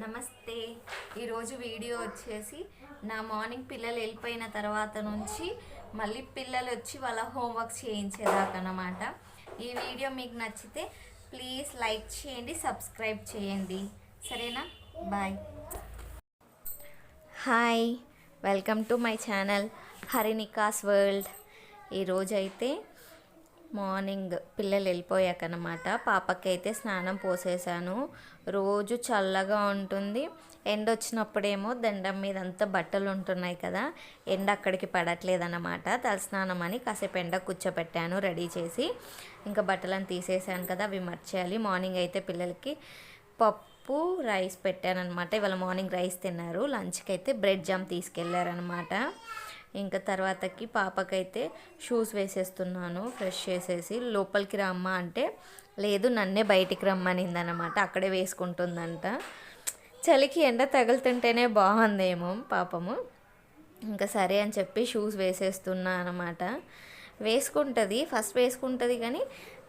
నమస్తే. ఈరోజు వీడియో వచ్చేసి నా మార్నింగ్ పిల్లలు వెళ్ళిపోయిన తర్వాత నుంచి మళ్ళీ పిల్లలు వచ్చి వాళ్ళ హోంవర్క్ చేయించేదాకా అన్నమాట. ఈ వీడియో మీకు నచ్చితే ప్లీజ్ లైక్ చేయండి, సబ్స్క్రైబ్ చేయండి, సరేనా? Bye. Hi, welcome to my channel హరినికాస్ వరల్డ్. ఈరోజైతే మార్నింగ్ పిల్లలు వెళ్ళిపోయాకన్నమాట పాపకైతే స్నానం పోసేసాను. రోజు చల్లగా ఉంటుంది, ఎండ వచ్చినప్పుడేమో దండం మీద అంతా బట్టలు ఉంటున్నాయి కదా, ఎండ అక్కడికి పడట్లేదన్నమాట. తలస్నానం అని కాసేపు ఎండ కూర్చోపెట్టాను రెడీ చేసి. ఇంకా బట్టలను తీసేసాను కదా, అవి మర్చేయాలి. మార్నింగ్ అయితే పిల్లలకి పప్పు రైస్ పెట్టానమాట. ఇవాళ మార్నింగ్ రైస్ తిన్నారు. లంచ్కి అయితే బ్రెడ్ జామ్ తీసుకెళ్ళారనమాట. ఇంకా తర్వాతకి పాపకైతే షూస్ వేసేస్తున్నాను. ఫ్రెష్ చేసేసి లోపలికి రమ్మా అంటే లేదు, నన్నే బయటికి రమ్మనిందనమాట. అక్కడే వేసుకుంటుందంట. చలికి ఎండ తగులుతుంటేనే బాగుందేమో పాపము. ఇంకా సరే అని చెప్పి షూస్ వేసేస్తున్నా అనమాట. వేసుకుంటుంది, ఫస్ట్ వేసుకుంటుంది, కానీ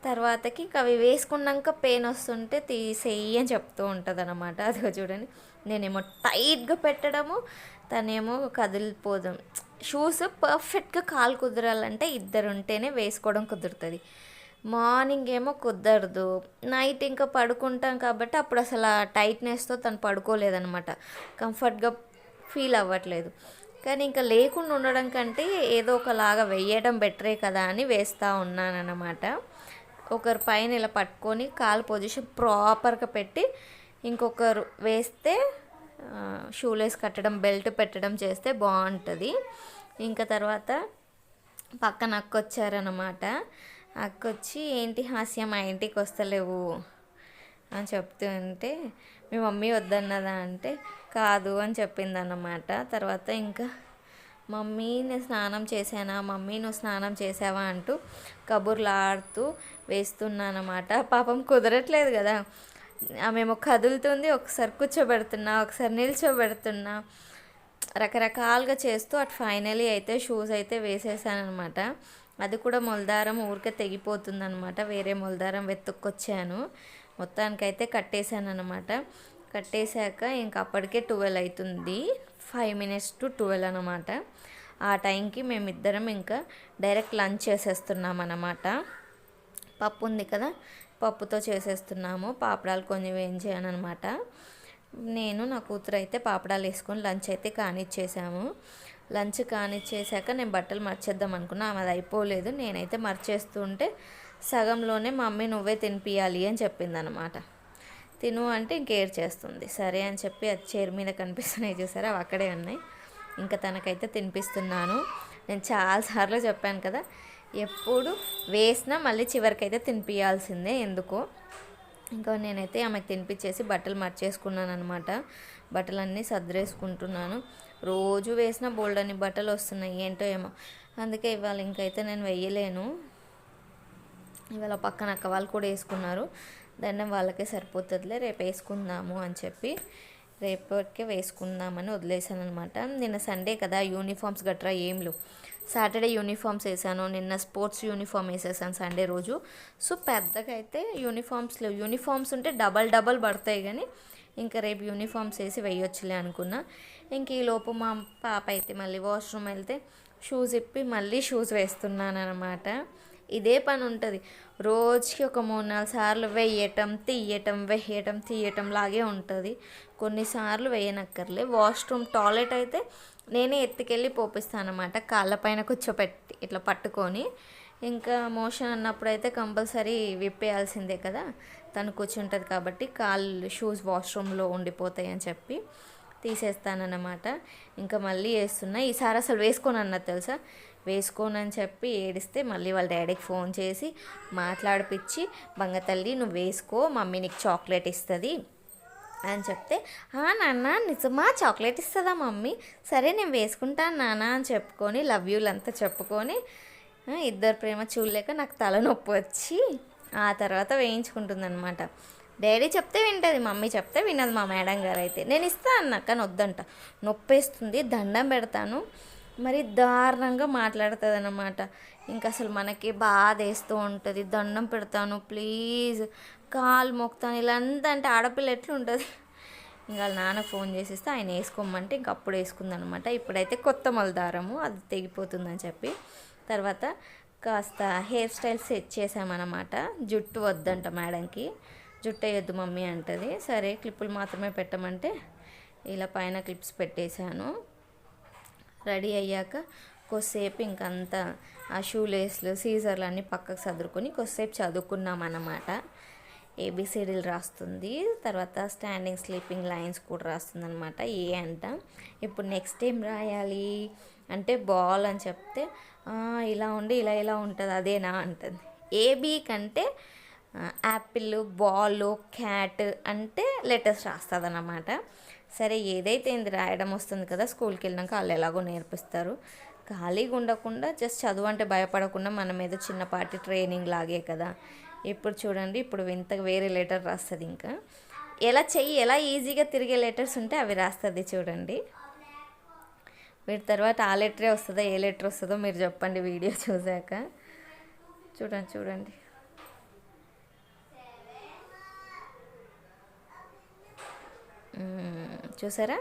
తర్వాతకి ఇంకా అవి వేసుకున్నాక పెయిన్ వస్తుంటే తీసేయి అని చెప్తూ ఉంటుంది అనమాట. అదిగో చూడండి, నేనేమో టైట్గా పెట్టడము, తనేమో కదిలిపోదాం. షూస్ పర్ఫెక్ట్గా కాలు కుదరాలంటే ఇద్దరు ఉంటేనే వేసుకోవడం కుదురుతుంది. మార్నింగ్ ఏమో కుదరదు, నైట్ ఇంకా పడుకుంటాం కాబట్టి అప్పుడు అసలు ఆ టైట్నెస్తో తను పడుకోలేదనమాట, కంఫర్ట్గా ఫీల్ అవ్వట్లేదు. కానీ ఇంకా లేకుండా ఉండడం కంటే ఏదో ఒకలాగా వేయడం బెటరే కదా అని వేస్తూ ఉన్నానన్నమాట. ఒకరు పైన ఇలా పట్టుకొని కాలు పొజిషన్ ప్రాపర్గా పెట్టి ఇంకొకరు వేస్తే షూలేస్ కట్టడం, బెల్ట్ పెట్టడం చేస్తే బాగుంటుంది. ఇంకా తర్వాత పక్కన అక్క వచ్చారనమాట. అక్క వచ్చి ఏంటి హాస్యం మా ఇంటికి వస్తలేవు అని చెప్తూ ఉంటే, మీ మమ్మీ వద్దన్నదా అంటే కాదు అని చెప్పిందన్నమాట. తర్వాత ఇంకా మమ్మీ నేను స్నానం చేశానా, మమ్మీ నువ్వు స్నానం చేసావా అంటూ కబుర్లు ఆడుతూ వేస్తున్నానమాట. పాపం కుదరట్లేదు కదా, ఆమెమో కదులుతుంది, ఒకసారి కూర్చోబెడుతున్నా, ఒకసారి నిల్చోబెడుతున్నా, రకరకాలుగా చేస్తూ అటు ఫైనలీ అయితే షూస్ అయితే వేసేసానమాట. అది కూడా మొలదారం ఊరికే తెగిపోతుందనమాట. వేరే మొలదారం వెతుక్కొచ్చాను. మొత్తానికైతే కట్టేశాను అనమాట. కట్టేశాక ఇంక అప్పటికే 12 అవుతుంది, 5 minutes to 12 అనమాట. ఆ టైంకి మేమిద్దరం ఇంకా డైరెక్ట్ లంచ్ చేసేస్తున్నాం అన్నమాట. పప్పు ఉంది కదా, పప్పుతో చేసేస్తున్నాము. పాపడాలు కొంచెం వేయించాను అనమాట. నేను నా కూతురు అయితే పాపడాలు వేసుకొని లంచ్ అయితే కానిచ్చేసాము. లంచ్ కానిచ్చేసాక నేను బట్టలు మర్చేద్దాం అనుకున్నా, అది అయిపోలేదు. నేనైతే మర్చేస్తుంటే సగంలోనే మమ్మీ నువ్వే తినిపియాలి అని చెప్పిందనమాట. తిను అంటే ఇంకేర్ చేస్తుంది. సరే అని చెప్పి అది చైర్ మీద కనిపిస్తున్నాయి చూసారా, అవి అక్కడే ఉన్నాయి. ఇంకా తనకైతే తినిపిస్తున్నాను. నేను చాలాసార్లు చెప్పాను కదా, ఎప్పుడు వేసినా మళ్ళీ చివరికైతే తినిపించాల్సిందే ఎందుకో. ఇంకా నేనైతే ఆమెకు తినిపించేసి బట్టలు మర్చేసుకున్నాను అనమాట. బట్టలన్నీ సర్దేసుకుంటున్నాను. రోజు వేసిన బోల్డని బట్టలు వస్తున్నాయి, ఏంటో ఏమో. అందుకే ఇవాళ ఇంకైతే నేను వేయలేను. ఇవాళ పక్కన అక్క వాళ్ళు కూడా వేసుకున్నారు. దండం వాళ్ళకే సరిపోతుందిలే, రేపు వేసుకుందాము అని చెప్పి రేపటికే వేసుకుందామని వదిలేసాను అనమాట. నిన్న సండే కదా, యూనిఫామ్స్ గట్రా ఏం లేవు. సాటర్డే యూనిఫామ్స్ వేసాను, నిన్న స్పోర్ట్స్ యూనిఫామ్ వేసేసాను సండే రోజు. సో పెద్దగా అయితే యూనిఫామ్స్ లేవు. యూనిఫామ్స్ ఉంటే డబల్ పడతాయి, కానీ ఇంకా రేపు యూనిఫామ్స్ వేసి వేయొచ్చులే అనుకున్నా. ఇంక ఈలోపు మా పాప అయితే మళ్ళీ వాష్రూమ్ వెళ్తే షూస్ ఇప్పి మళ్ళీ షూస్ వేస్తున్నాను అనమాట. ఇదే పని ఉంటుంది రోజుకి ఒక 3-4 సార్లు వేయటం తీయటం లాగే ఉంటుంది. కొన్నిసార్లు వేయనక్కర్లే. వాష్రూమ్ టాయిలెట్ అయితే నేనే ఎత్తుకెళ్ళి పోపిస్తాను అనమాట, కాళ్ళపైన కూర్చోపెట్టి ఇట్లా పట్టుకొని. ఇంకా మోషన్ అన్నప్పుడు అయితే కంపల్సరీ విప్పేయాల్సిందే కదా, తను కూర్చుంటుంది కాబట్టి కాళ్ళు షూస్ వాష్రూమ్లో ఉండిపోతాయి అని చెప్పి తీసేస్తానన్నమాట. ఇంకా మళ్ళీ వేస్తున్నా. ఈసారి అసలు వేసుకోను అన్నది తెలుసా, వేసుకోనని చెప్పి ఏడిస్తే మళ్ళీ వాళ్ళ డాడీకి ఫోన్ చేసి మాట్లాడిపిచ్చి, బంగతల్లి నువ్వు వేసుకో, మమ్మీ నీకు చాక్లెట్ ఇస్తుంది అని చెప్తే, నాన్న నిజమా చాక్లెట్ ఇస్తుందా మమ్మీ, సరే నేను వేసుకుంటాను నాన్న అని చెప్పుకొని లవ్ యూలంతా చెప్పుకొని ఇద్దరు ప్రేమ చూడలేక నాకు తలనొప్పి వచ్చి ఆ తర్వాత వేయించుకుంటుందన్నమాట. డాడీ చెప్తే వింటుంది, మమ్మీ చెప్తే వినదు మా మేడం గారు అయితే. నేను ఇస్తాను అన్న కానీ వద్దంట, నొప్పేస్తుంది, దండం పెడతాను, మరి దారుణంగా మాట్లాడుతుంది అన్నమాట. ఇంకా అసలు మనకి బాధ వేస్తూ ఉంటుంది. దండం పెడతాను ప్లీజ్, కాలు మొక్కుతాను, ఇలా అంతా అంటే ఆడపిల్ల ఎట్లుంటుంది. ఇంకా వాళ్ళ నాన్న ఫోన్ చేసిస్తే ఆయన వేసుకోమంటే ఇంక అప్పుడు వేసుకుందనమాట. ఇప్పుడైతే కొత్త దారము అది తెగిపోతుందని చెప్పి తర్వాత కాస్త హెయిర్ స్టైల్ సెట్ చేసామన్నమాట. జుట్టు వద్దంట మేడంకి, జుట్టు వేయొద్దు మమ్మీ అంటది. సరే క్లిప్పులు మాత్రమే పెట్టమంటే ఇలా పైన క్లిప్స్ పెట్టేశాను. రెడీ అయ్యాక కొద్దిసేపు ఇంకంతా ఆ షూ లేస్లు సీజర్లు అన్నీ పక్కకు సదురుకొని కొద్దిసేపు చదువుకున్నామన్నమాట. ఏబిసిడీలు రాస్తుంది, తర్వాత స్టాండింగ్ స్లీపింగ్ లైన్స్ కూడా రాస్తుంది అనమాట. ఏ అంట ఇప్పుడు నెక్స్ట్ ఏం రాయాలి అంటే బాల్ అని చెప్తే ఇలా ఉండి ఇలా ఇలా ఉంటుంది అదేనా అంటుంది. ఏబీ కంటే యాపిల్, బాల్, క్యాట్ అంటే లెటర్స్ రాస్తుంది అన్నమాట. సరే ఏదైతే ఇంది రాయడం వస్తుంది కదా, స్కూల్కి వెళ్ళినాక వాళ్ళు ఎలాగో నేర్పిస్తారు. ఖాళీగా ఉండకుండా జస్ట్ చదువు అంటే భయపడకుండా మనం ఏదో చిన్నపాటి ట్రైనింగ్ లాగే కదా. ఇప్పుడు చూడండి, ఇప్పుడు వింతగా వేరే లెటర్ రాస్తుంది. ఇంకా ఎలా ఈజీగా తిరిగే లెటర్స్ ఉంటే అవి రాస్తుంది చూడండి. వీటి తర్వాత ఆ లెటరే వస్తుందో ఏ లెటర్ వస్తుందో మీరు చెప్పండి వీడియో చూసాక. చూడండి చూసారా,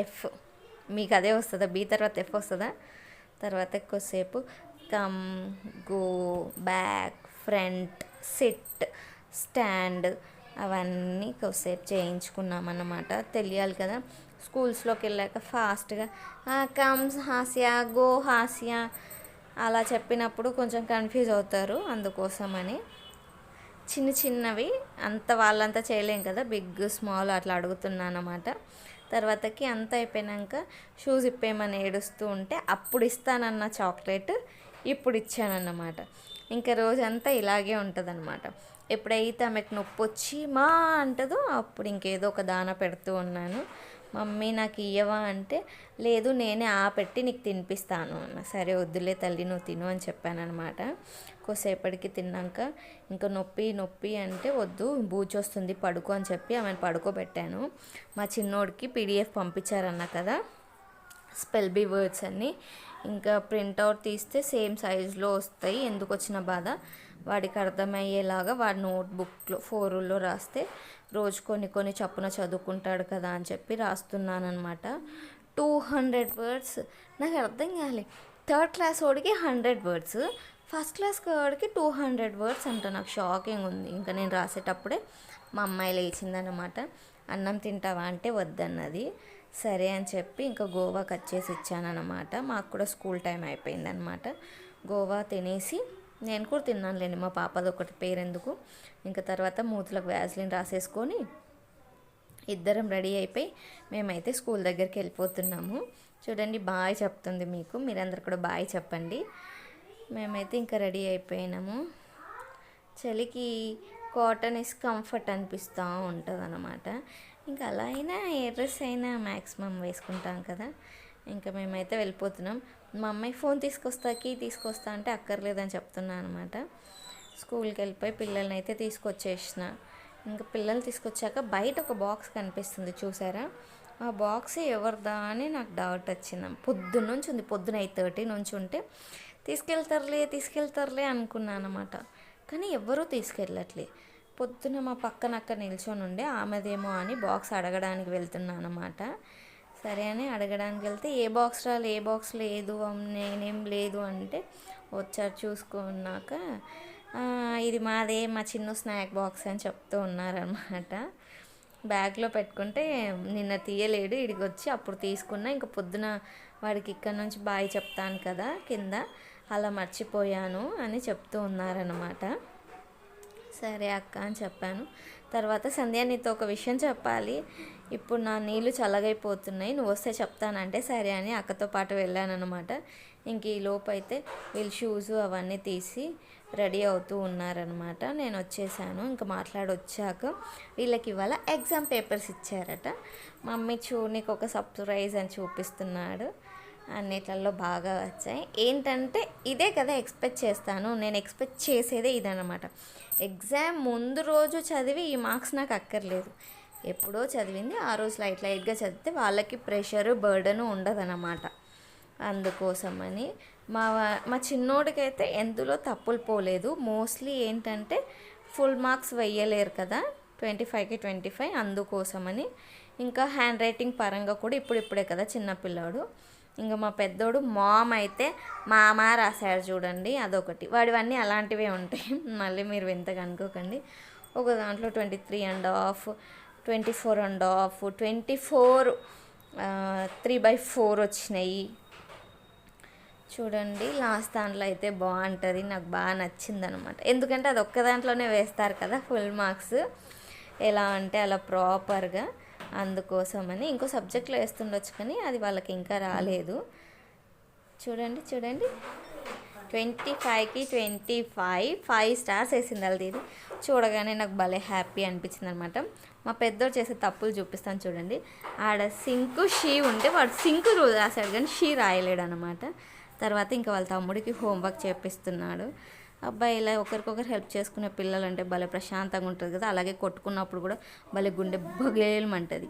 ఎఫ్. మీకు అదే వస్తుందా? బి తర్వాత ఎఫ్ వస్తుందా? తర్వాత ఎక్కువసేపు come, go, back, front, SIT, stand అవన్నీ కొద్దిసేపు చేయించుకున్నామన్నమాట. తెలియాలి కదా, స్కూల్స్లోకి వెళ్ళాక ఫాస్ట్గా కమ్స్ హాస్య, గో హాస్య అలా చెప్పినప్పుడు కొంచెం కన్ఫ్యూజ్ అవుతారు. అందుకోసమని చిన్నవి అంత వాళ్ళంతా చేయలేం కదా, బిగ్ స్మాల్ అట్లా అడుగుతున్నాను అన్నమాట. తర్వాతకి అంతా అయిపోయాక షూస్ ఇప్పేయమని ఏడుస్తూ ఉంటే అప్పుడు ఇస్తానన్న చాక్లెట్ ఇప్పుడు ఇచ్చానన్నమాట. ఇంకా రోజంతా ఇలాగే ఉంటుందన్నమాట. ఎప్పుడైతే ఆమెకు నొప్పి వచ్చి మా అంటదో అప్పుడు ఇంకేదో ఒక దాన పెడుతూ ఉన్నాను. మమ్మీ నాకు ఇయ్యవా అంటే లేదు నేనే పెట్టి నీకు తినిపిస్తాను అన్న. సరే వద్దులే తల్లి నువ్వు తిను అని చెప్పాను అనమాట. కొద్దిసేపటికి తిన్నాక ఇంకా నొప్పి అంటే వద్దు బూచి వస్తుంది పడుకో అని చెప్పి ఆమెను పడుకోబెట్టాను. మా చిన్నోడికి పీడిఎఫ్ పంపించారన్న కదా, స్పెల్ బీ వర్డ్స్ అన్నీ. ఇంకా ప్రింట్అవుట్ తీస్తే సేమ్ సైజులో వస్తాయి. ఎందుకు వచ్చిన బాధ, వాడికి అర్థమయ్యేలాగా వాడి నోట్బుక్లో 4లో రాస్తే రోజు కొన్ని చప్పున చదువుకుంటాడు కదా అని చెప్పి రాస్తున్నానమాట. 200 వర్డ్స్ నాకు అర్థం కాలే. 3rd క్లాస్ వాడికి 100 వర్డ్స్, 1st క్లాస్ వాడికి 200 వర్డ్స్ అంట. నాకు షాకింగ్ ఉంది. ఇంకా నేను రాసేటప్పుడే మా అమ్మాయి లేచిందనమాట. అన్నం తింటావా అంటే వద్దన్నది. సరే అని చెప్పి ఇంకా గోవా కట్ చేసి ఇచ్చానమాట. మాకు కూడా స్కూల్ టైం అయిపోయిందనమాట. గోవా తినేసి నేను కూడా తిన్నానులేండి, మా పాపది ఒకటి పేరెందుకు. ఇంకా తర్వాత మూతులకు వ్యాజ్లిన్ రాసేసుకొని ఇద్దరం రెడీ అయిపోయి మేమైతే స్కూల్ దగ్గరికి వెళ్ళిపోతున్నాము. చూడండి బాయ్ చెప్తుంది మీకు, మీరందరు కూడా బాయ్ చెప్పండి. మేమైతే ఇంకా రెడీ అయిపోయినాము. చలికి కాటన్ ఇస్ కంఫర్ట్ అనిపిస్తూ ఉంటుంది అన్నమాట. ఇంకా అలా అయినా ఏ డ్రెస్ అయినా మ్యాక్సిమం వేసుకుంటాం కదా. ఇంకా మేమైతే వెళ్ళిపోతున్నాం. మా అమ్మాయి ఫోన్ తీసుకొస్తా అంటే అక్కర్లేదని చెప్తున్నాను అనమాట. స్కూల్కి వెళ్ళిపోయి పిల్లల్ని అయితే తీసుకొచ్చేసిన. ఇంకా పిల్లలు తీసుకొచ్చాక బయట ఒక బాక్స్ కనిపిస్తుంది చూసారా, ఆ బాక్స్ ఎవరిదా అని నాకు డౌట్ వచ్చింది. పొద్దున్నుంచి ఉంది, పొద్దున 8:30 నుంచి ఉంటే తీసుకెళ్తారులే అనుకున్నాను అనమాట. కానీ ఎవ్వరూ తీసుకెళ్ళట్లే. పొద్దున మా పక్కన అక్క నిల్చొని ఉండే ఆమెదేమో అని బాక్స్ అడగడానికి వెళ్తున్నాను అనమాట. సరే అని అడగడానికి వెళ్తే ఏ బాక్స్ లేదు నేనేం లేదు అంటే వచ్చారు. చూసుకున్నాక ఇది మాదే, మా చిన్న స్నాక్ బాక్స్ అని చెప్తూ ఉన్నారనమాట. బ్యాగ్లో పెట్టుకుంటే నిన్న తీయలేడు, ఇడికి వచ్చి అప్పుడు తీసుకున్నా. ఇంకా పొద్దున వాడికి ఇక్కడ నుంచి బాయ్ చెప్తాను కదా కింద, అలా మర్చిపోయాను అని చెప్తూ ఉన్నారనమాట. సరే అక్క అని చెప్పాను. తర్వాత సంధ్య నీతో ఒక విషయం చెప్పాలి, ఇప్పుడు నా నీళ్ళు చల్లగైపోతున్నాయి, నువ్వు వస్తే చెప్తానంటే సరే అని అక్కతో పాటు వెళ్ళానమాట. ఇంక ఈ లోపు అయితే వీళ్ళు షూస్ అవన్నీ తీసి రెడీ అవుతూ ఉన్నారనమాట. నేను వచ్చేసాను. ఇంకా మాట్లాడొచ్చాక వీళ్ళకి ఇవాళ ఎగ్జామ్ పేపర్స్ ఇచ్చారట. మమ్మీ నీకు ఒక సర్ప్రైజ్ అని చూపిస్తున్నాడు. అన్నిట్లలో బాగా వచ్చాయి. ఏంటంటే ఇదే కదా ఎక్స్పెక్ట్ చేస్తాను, నేను ఎక్స్పెక్ట్ చేసేదే ఇదన్నమాట. ఎగ్జామ్ ముందు రోజు చదివి ఈ మార్క్స్ నాకు అక్కర్లేదు, ఎప్పుడో చదివింది ఆ రోజు లైట్గా చదివితే వాళ్ళకి ప్రెషరు బర్డను ఉండదన్నమాట. అందుకోసమని మా చిన్నోడికైతే ఎందులో తప్పులు పోలేదు. మోస్ట్లీ ఏంటంటే ఫుల్ మార్క్స్ వెయ్యలేరు కదా, 25కి 25 అందుకోసమని. ఇంకా హ్యాండ్ రైటింగ్ పరంగా కూడా ఇప్పుడిప్పుడే కదా చిన్నపిల్లాడు. ఇంకా మా పెద్దోడు మామ్ అయితే మామ రాశాడు చూడండి, అదొకటి. వాడివన్నీ అలాంటివే ఉంటాయి, మళ్ళీ మీరు వింతగా అనుకోకండి. ఒక దాంట్లో 23.5, 24.5, 24 3/4 వచ్చినాయి చూడండి. లాస్ట్ దాంట్లో అయితే బాగుంటుంది, నాకు బాగా నచ్చింది అనమాట. ఎందుకంటే అది ఒక్క దాంట్లోనే వేస్తారు కదా ఫుల్ మార్క్స్, ఎలా అంటే అలా ప్రాపర్గా. అందుకోసమని ఇంకో సబ్జెక్ట్లో వేస్తుండొచ్చు కానీ అది వాళ్ళకి ఇంకా రాలేదు. చూడండి 25కి 25 5 స్టార్స్ వేసింది వాళ్ళది. ఇది చూడగానే నాకు భలే హ్యాపీ అనిపించింది అనమాట. మా పెద్దోడు చేసే తప్పులు చూపిస్తాను చూడండి. ఆడ సింకు షీ ఉంటే వాడు సింకు రాశాడు కానీ షీ రాయలేడు అనమాట. తర్వాత ఇంకా వాళ్ళ తమ్ముడికి హోంవర్క్ చేపిస్తున్నాడు. అబ్బాయి ఇలా ఒకరికొకరు హెల్ప్ చేసుకునే పిల్లలు అంటే భలే ప్రశాంతంగా ఉంటుంది కదా. అలాగే కొట్టుకున్నప్పుడు కూడా భలే గుండె బగేలమంటుంది.